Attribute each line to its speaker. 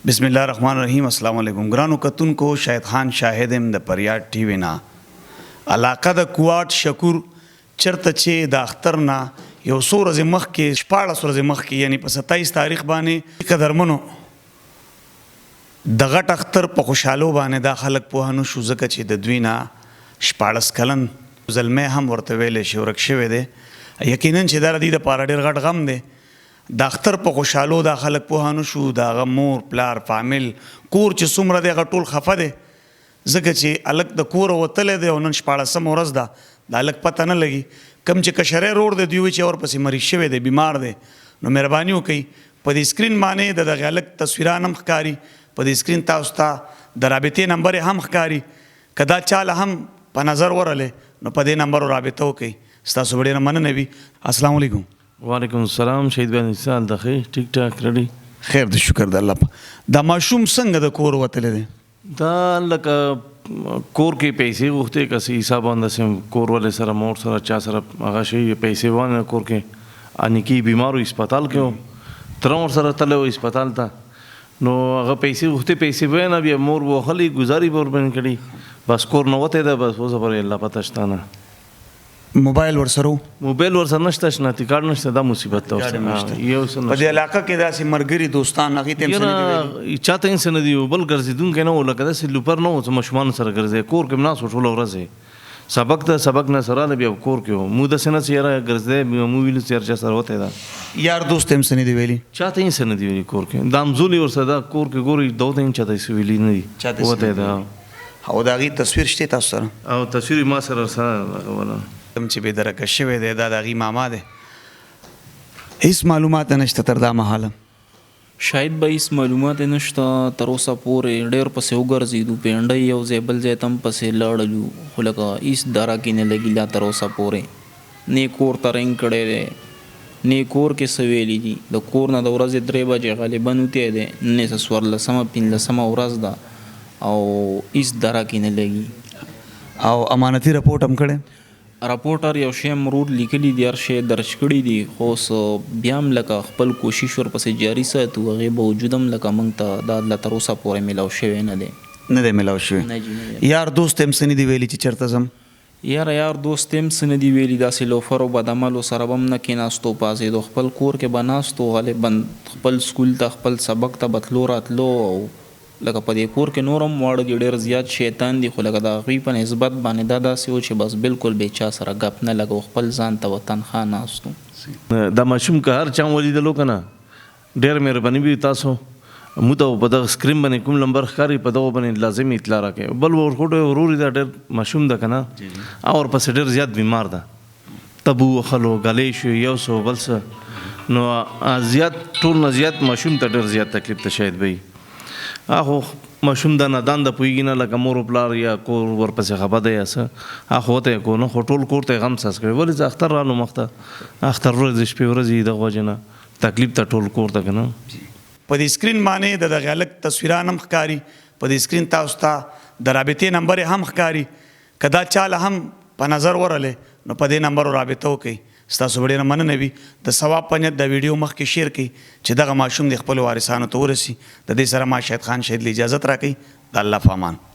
Speaker 1: بسم الله الرحمن الرحیم. السلام علیکم ګرانو کتونکو. شاهد خان شاهد ام د پریاد ټي وی نه علاقه د کوات شکور چرته چې د اختر نه یو څو ورځې مخکې 14 ورځې مخکې یعنی په 27 تاریخ باندې قدرمنو د غټ اختر په خوشحالو باندې دا خلک پوهانو شو ځکه چې د دوی نه 14 کلن زلمه هم ورته ویلې شي ورک شوی دی. یقینا چې دا د دې لپاره ډېر غټ غم دی. د اختر په خوشحالو دا خلک پوهانو شو د هغه مور پلار فامیل کور چې څومره دی هغه ټول خفه دی ځکه چې هلک د کوره وتلی دی او نن 14مه ورځ ده د هلک پته نه لګي. کوم چې کشری رور دی دوی وایي چې ورپسې مریض شوی دی بیمار دی. نو مهرباني وکړئ په دې سکرین باندې د دغه هلک تصویران هم ښکاري په دې سکرین تاسو ته د رابطې نمبر هم ښکاري که دا چاله هم په نظر ورلی نو په دې نمبر رابطه وکړئ. ستاسو ډېره مننه وي. السلام علیکم.
Speaker 2: وعلیکم السلام. شهید بیا انسان د ښې ټیک ټاک رډي
Speaker 1: خیر د شکر د الله په دا ماشوم څنګه د کور وتلی دی؟
Speaker 2: دا لکه کور کې پیسې غوښتې کسې حساب باندې کور ولې سره مور سره چا سره هغه شی پیسې وانه کور کې انیکی بیمارو هسپتال کې تر مور سره تللی و هسپتال ته نو هغه پیسې غوښتې پیسې وینه بیا مور وهلې ګزاري به ورباندې کړي بس کور نه وتی ده بس اوس پورې الله پته شته نه.
Speaker 1: موبایل ورسره
Speaker 2: موبایل ورسره نشته شناختی کارت نشته دا مصیبت ده. یو
Speaker 1: په دې علاقه کې داسې ملګري دوستان هغوی ته هم څه نه دي ویلي؟
Speaker 2: چاته هېڅ نه دي بل ګرځېدونکی نه و لکه داسې لوپر نه و چې ماشومانو سره ګرځېدی کور کې ناست و ټوله ورځ سبق ته سبق نه سره بیا کور کې و موږ داسې نه چې یاره ګرځېدی موږ ویلو چې یار چا سره وتی ده
Speaker 1: یار دوست هم څه نه دي ویلي؟
Speaker 2: چاته هېڅ نه دي ویلي کور کې دا همزولي ورسره دا کور کې ګوري دو ته هم چاته هېڅ ویلي نه دي وتی ده.
Speaker 1: او د هغې تصویر شته تاسو سره؟
Speaker 2: او تصویر ما سره لګوله
Speaker 1: کوم چې بې درکه شوی دی دا د هغې ماما دی. هېڅ معلومات نشته تر دا مهاله؟
Speaker 3: شاید به هېڅ معلومات نشته تر اوسه پورې ډېر پسې وګرځېدو پینډۍ یو ځای بل ځای ته هم پسې لاړلو خو لکه هېڅ دره کې نه لګي لا تر اوسه پورې نه کور ته رنګ کړی دی نه کور کې څه ویلي دي. د کور نه د ورځې 3 بجې غالبا وتی دی نن یې 14مه 15مه ورځ ده او هېڅ دره کې نه لګي.
Speaker 1: او امانتي رپورټ هم کړی؟
Speaker 3: راپورټر یو شی مرور لیکلی دی هر شی درج کړي دي خو اوس بیا هم لکه خپل کوشش ورپسې جاري ساتو هغې باوجود هم لکه موږ ته دا لا تر اوسه پورې میلاو شوی نه دی.
Speaker 1: نه دی میلاو شوی؟ یار دوست هم څه نه دي ویلي چې چېرته ځم؟
Speaker 3: یار دوست هم څه نه دي ویلي داسې لوفر او بدعملو سره به هم نه کېناستو پاڅېدو خپل کور کې به ناستو غالبا خپل سکول ته خپل سبق ته به تلو راتلو او لکه په دې کور کې نور هم واړه دي ډېر زیات شیطان دي خو لکه د هغوی په نسبت باندې دا داسې و چې بس بالکل بې چا سره ګپ نه لګو خپل ځان ته وطنخوا ناستو.
Speaker 2: دا ماشوم که هر چا ولیدلو که نه ډېر مهرباني وي تاسو موږ ته په دغه سکرین باندې کوم نمبر ښکاري په دغو باندې لازم اطلاع راکړئ. بل ورکوټو ورور دا ډېر ماشوم ده که نه او ورپسې ډېر زیات بیمار ده تبو وخلو ګلې شو یو څه بل څه نو زیات ټول نه زیات ماشوم ته ډېر زیات تکلیف ته شاید به وي. اخو ماشوم دا نادان د پوهېږي نه لکه مور و پلار یا کور ورپسې خفه دی یا څه اخو وتی کو نه خو ټول کور ته یې غم ساس کړی ولې زه اختر رالو مخته اختر ورځې شپې ورځې دغه وجې نه تکلیف ته ټول کور ته که نه.
Speaker 1: په دې سکرین باندې د دغه هلک تصویران هم ښکاري په دې سکرین تاسو ته د رابطې نمبر هم ښکاري که دا چاله هم په نظر ورلی نو په دې نمبر رابطه وکړئ. ستاسو ډېره مننه وي. د ثواب په نیت د ویډیو مخکې شیر کړئ چې دغه ماشوم د خپلو وارثانو ته ورسي. د دې سره ما شهید خان شهید له اجازت راکوي. د الله په امان.